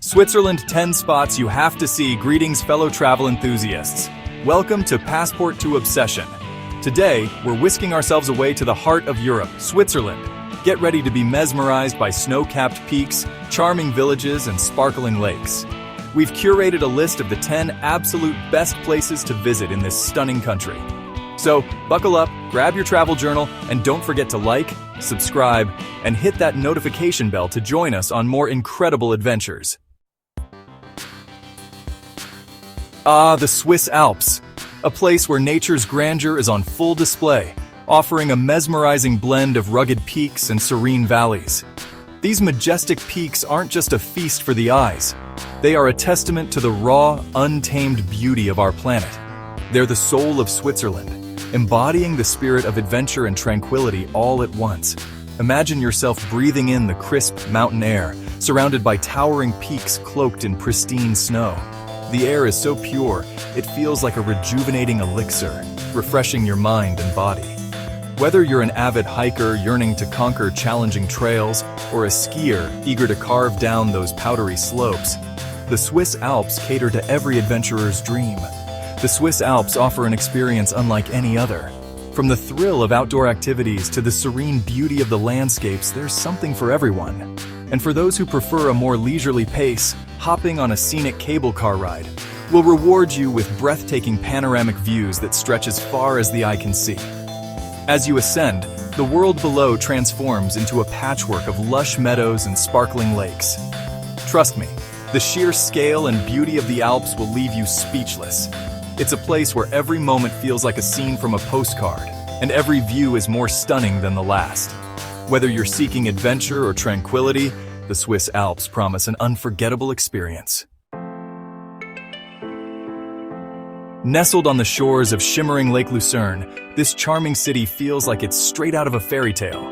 Switzerland 10 spots you have to see. Greetings, fellow travel enthusiasts. Welcome to Passport to Obsession. Today, we're whisking ourselves away to the heart of Europe, Switzerland. Get ready to be mesmerized by snow-capped peaks, charming villages, and sparkling lakes. We've curated a list of the 10 absolute best places to visit in this stunning country. So, buckle up, grab your travel journal, and don't forget to like, subscribe, and hit that notification bell to join us on more incredible adventures. The Swiss Alps, a place where nature's grandeur is on full display, offering a mesmerizing blend of rugged peaks and serene valleys. These majestic peaks aren't just a feast for the eyes. They are a testament to the raw, untamed beauty of our planet. They're the soul of Switzerland, embodying the spirit of adventure and tranquility all at once. Imagine yourself breathing in the crisp mountain air, surrounded by towering peaks cloaked in pristine snow. The air is so pure, it feels like a rejuvenating elixir, refreshing your mind and body. Whether you're an avid hiker yearning to conquer challenging trails, or a skier eager to carve down those powdery slopes, the Swiss Alps cater to every adventurer's dream. The Swiss Alps offer an experience unlike any other. From the thrill of outdoor activities to the serene beauty of the landscapes, there's something for everyone. And for those who prefer a more leisurely pace, hopping on a scenic cable car ride will reward you with breathtaking panoramic views that stretch as far as the eye can see. As you ascend, the world below transforms into a patchwork of lush meadows and sparkling lakes. Trust me, the sheer scale and beauty of the Alps will leave you speechless. It's a place where every moment feels like a scene from a postcard, and every view is more stunning than the last. Whether you're seeking adventure or tranquility, the Swiss Alps promise an unforgettable experience. Nestled on the shores of shimmering Lake Lucerne, this charming city feels like it's straight out of a fairy tale.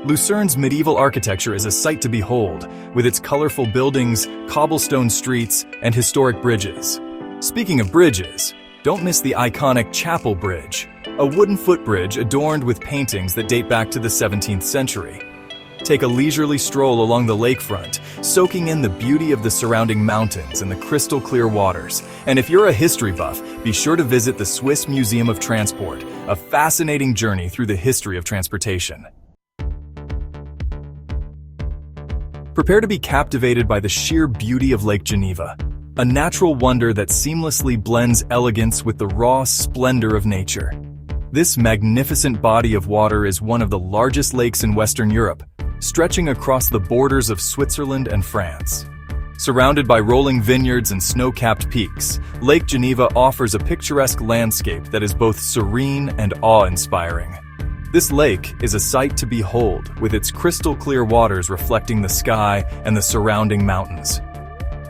Lucerne's medieval architecture is a sight to behold, with its colorful buildings, cobblestone streets, and historic bridges. Speaking of bridges, don't miss the iconic Chapel Bridge, a wooden footbridge adorned with paintings that date back to the 17th century. Take a leisurely stroll along the lakefront, soaking in the beauty of the surrounding mountains and the crystal-clear waters. And if you're a history buff, be sure to visit the Swiss Museum of Transport, a fascinating journey through the history of transportation. Prepare to be captivated by the sheer beauty of Lake Geneva, a natural wonder that seamlessly blends elegance with the raw splendor of nature. This magnificent body of water is one of the largest lakes in Western Europe, stretching across the borders of Switzerland and France. Surrounded by rolling vineyards and snow-capped peaks, Lake Geneva offers a picturesque landscape that is both serene and awe-inspiring. This lake is a sight to behold, with its crystal-clear waters reflecting the sky and the surrounding mountains.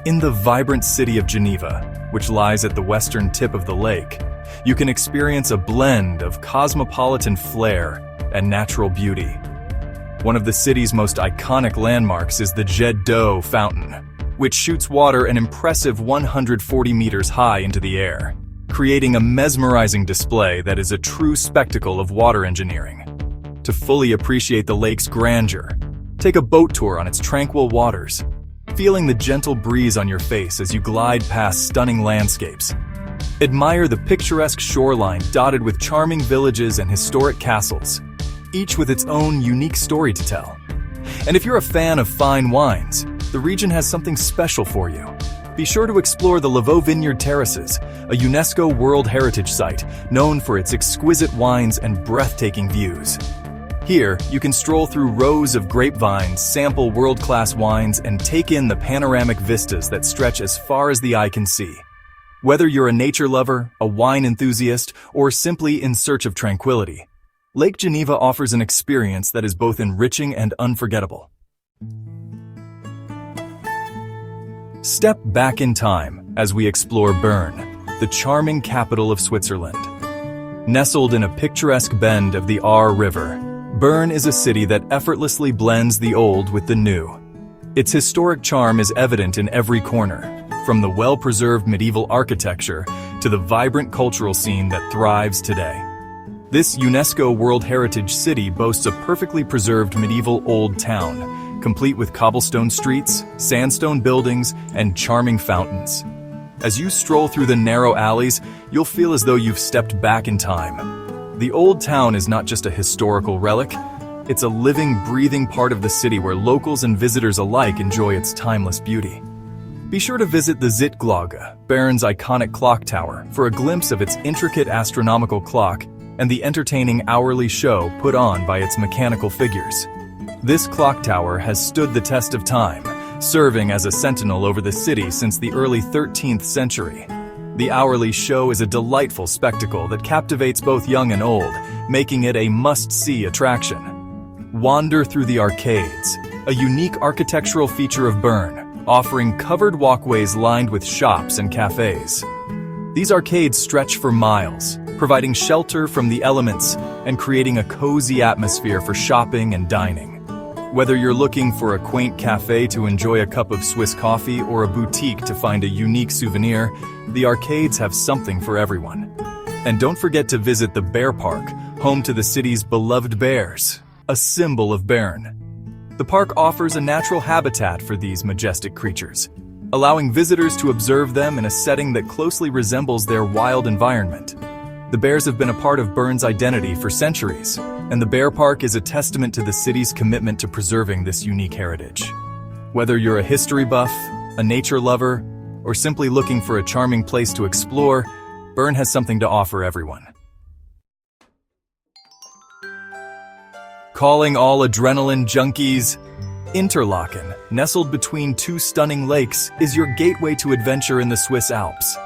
In the vibrant city of Geneva, which lies at the western tip of the lake, you can experience a blend of cosmopolitan flair and natural beauty. One of the city's most iconic landmarks is the Jet d'eau fountain, which shoots water an impressive 140 meters high into the air, creating a mesmerizing display that is a true spectacle of water engineering. To fully appreciate the lake's grandeur, take a boat tour on its tranquil waters, feeling the gentle breeze on your face as you glide past stunning landscapes. Admire the picturesque shoreline dotted with charming villages and historic castles, each with its own unique story to tell. And if you're a fan of fine wines, the region has something special for you. Be sure to explore the Vineyard Terraces, a UNESCO World Heritage Site known for its exquisite wines and breathtaking views. Here, you can stroll through rows of grapevines, sample world-class wines, and take in the panoramic vistas that stretch as far as the eye can see. Whether you're a nature lover, a wine enthusiast, or simply in search of tranquility, Lake Geneva offers an experience that is both enriching and unforgettable. Step back in time as we explore Bern, the charming capital of Switzerland. Nestled in a picturesque bend of the Aar River, Bern is a city that effortlessly blends the old with the new. Its historic charm is evident in every corner, from the well-preserved medieval architecture to the vibrant cultural scene that thrives today. This UNESCO World Heritage City boasts a perfectly preserved medieval old town, complete with cobblestone streets, sandstone buildings, and charming fountains. As you stroll through the narrow alleys, you'll feel as though you've stepped back in time. The old town is not just a historical relic, it's a living, breathing part of the city where locals and visitors alike enjoy its timeless beauty. Be sure to visit the Zittglocke, Bern's iconic clock tower, for a glimpse of its intricate astronomical clock and the entertaining hourly show put on by its mechanical figures. This clock tower has stood the test of time, serving as a sentinel over the city since the early 13th century. The hourly show is a delightful spectacle that captivates both young and old, making it a must-see attraction. Wander through the arcades, a unique architectural feature of Bern, offering covered walkways lined with shops and cafes. These arcades stretch for miles, providing shelter from the elements and creating a cozy atmosphere for shopping and dining. Whether you're looking for a quaint cafe to enjoy a cup of Swiss coffee or a boutique to find a unique souvenir, the arcades have something for everyone. And don't forget to visit the Bear Park, home to the city's beloved bears, a symbol of Bern. The park offers a natural habitat for these majestic creatures, allowing visitors to observe them in a setting that closely resembles their wild environment. The bears have been a part of Bern's identity for centuries, and the Bear Park is a testament to the city's commitment to preserving this unique heritage. Whether you're a history buff, a nature lover, or simply looking for a charming place to explore, Bern has something to offer everyone. Calling all adrenaline junkies, Interlaken, nestled between two stunning lakes, is your gateway to adventure in the Swiss Alps.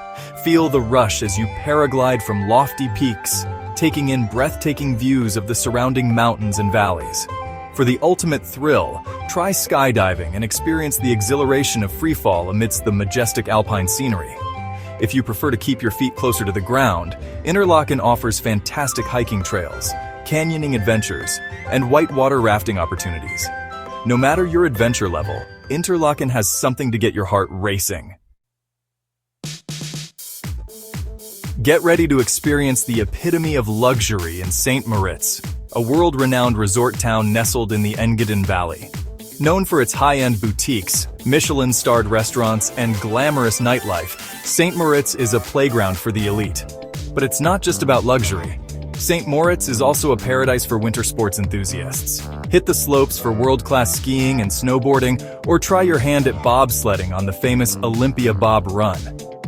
Feel the rush as you paraglide from lofty peaks, taking in breathtaking views of the surrounding mountains and valleys. For the ultimate thrill, try skydiving and experience the exhilaration of freefall amidst the majestic alpine scenery. If you prefer to keep your feet closer to the ground, Interlaken offers fantastic hiking trails, canyoning adventures, and whitewater rafting opportunities. No matter your adventure level, Interlaken has something to get your heart racing. Get ready to experience the epitome of luxury in St. Moritz, a world-renowned resort town nestled in the Engadin Valley. Known for its high-end boutiques, Michelin-starred restaurants, and glamorous nightlife, St. Moritz is a playground for the elite. But it's not just about luxury. St. Moritz is also a paradise for winter sports enthusiasts. Hit the slopes for world-class skiing and snowboarding, or try your hand at bobsledding on the famous Olympia Bob Run.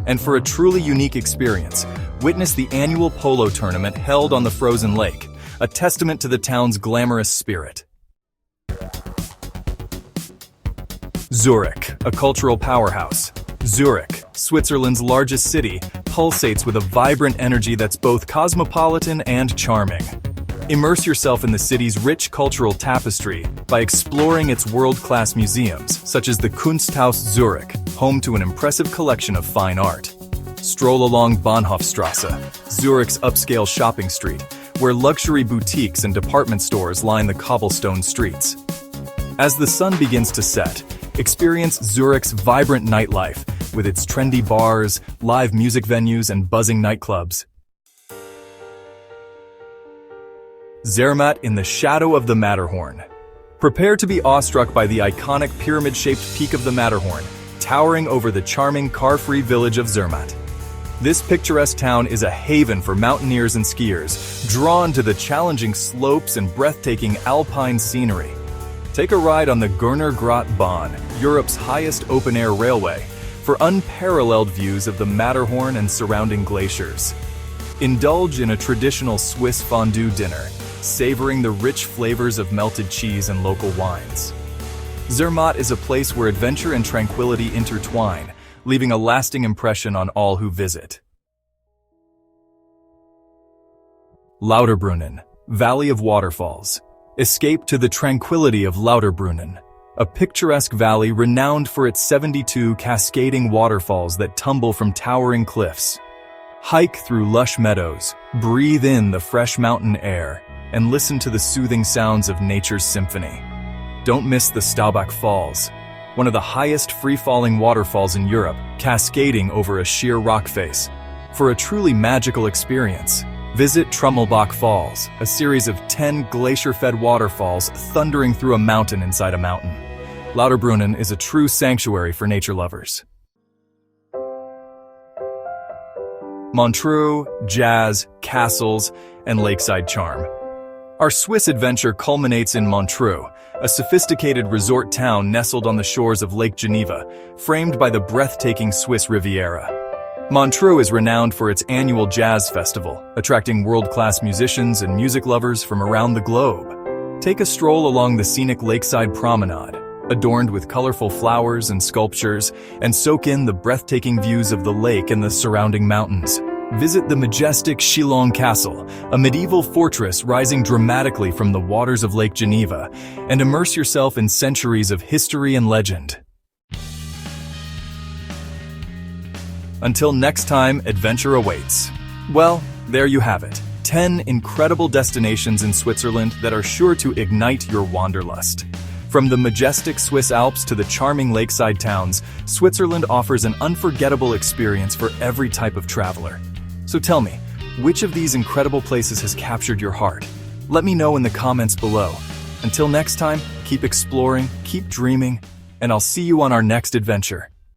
And for a truly unique experience, witness the annual polo tournament held on the frozen lake, a testament to the town's glamorous spirit. Zurich, a cultural powerhouse. Zurich, Switzerland's largest city, pulsates with a vibrant energy that's both cosmopolitan and charming. Immerse yourself in the city's rich cultural tapestry by exploring its world-class museums, such as the Kunsthaus Zurich, home to an impressive collection of fine art. Stroll along Bahnhofstrasse, Zurich's upscale shopping street, where luxury boutiques and department stores line the cobblestone streets. As the sun begins to set, experience Zurich's vibrant nightlife with its trendy bars, live music venues, and buzzing nightclubs. Zermatt in the shadow of the Matterhorn. Prepare to be awestruck by the iconic pyramid-shaped peak of the Matterhorn, towering over the charming car-free village of Zermatt. This picturesque town is a haven for mountaineers and skiers, drawn to the challenging slopes and breathtaking alpine scenery. Take a ride on the Görner Grat-Bahn, Europe's highest open-air railway, for unparalleled views of the Matterhorn and surrounding glaciers. Indulge in a traditional Swiss fondue dinner, savoring the rich flavors of melted cheese and local wines. Zermatt is a place where adventure and tranquility intertwine, leaving a lasting impression on all who visit. Lauterbrunnen, Valley of Waterfalls. Escape to the tranquility of Lauterbrunnen, a picturesque valley renowned for its 72 cascading waterfalls that tumble from towering cliffs. Hike through lush meadows, breathe in the fresh mountain air, and listen to the soothing sounds of nature's symphony. Don't miss the Staubach Falls, one of the highest free-falling waterfalls in Europe, cascading over a sheer rock face. For a truly magical experience, visit Trummelbach Falls, a series of 10 glacier-fed waterfalls thundering through a mountain inside a mountain. Lauterbrunnen is a true sanctuary for nature lovers. Montreux, jazz, castles, and lakeside charm. Our Swiss adventure culminates in Montreux, a sophisticated resort town nestled on the shores of Lake Geneva, framed by the breathtaking Swiss Riviera. Montreux is renowned for its annual jazz festival, attracting world-class musicians and music lovers from around the globe. Take a stroll along the scenic lakeside promenade, adorned with colorful flowers and sculptures, and soak in the breathtaking views of the lake and the surrounding mountains. Visit the majestic Chillon Castle, a medieval fortress rising dramatically from the waters of Lake Geneva, and immerse yourself in centuries of history and legend. Until next time, adventure awaits. Well, there you have it. 10 incredible destinations in Switzerland that are sure to ignite your wanderlust. From the majestic Swiss Alps to the charming lakeside towns, Switzerland offers an unforgettable experience for every type of traveler. So tell me, which of these incredible places has captured your heart? Let me know in the comments below. Until next time, keep exploring, keep dreaming, and I'll see you on our next adventure.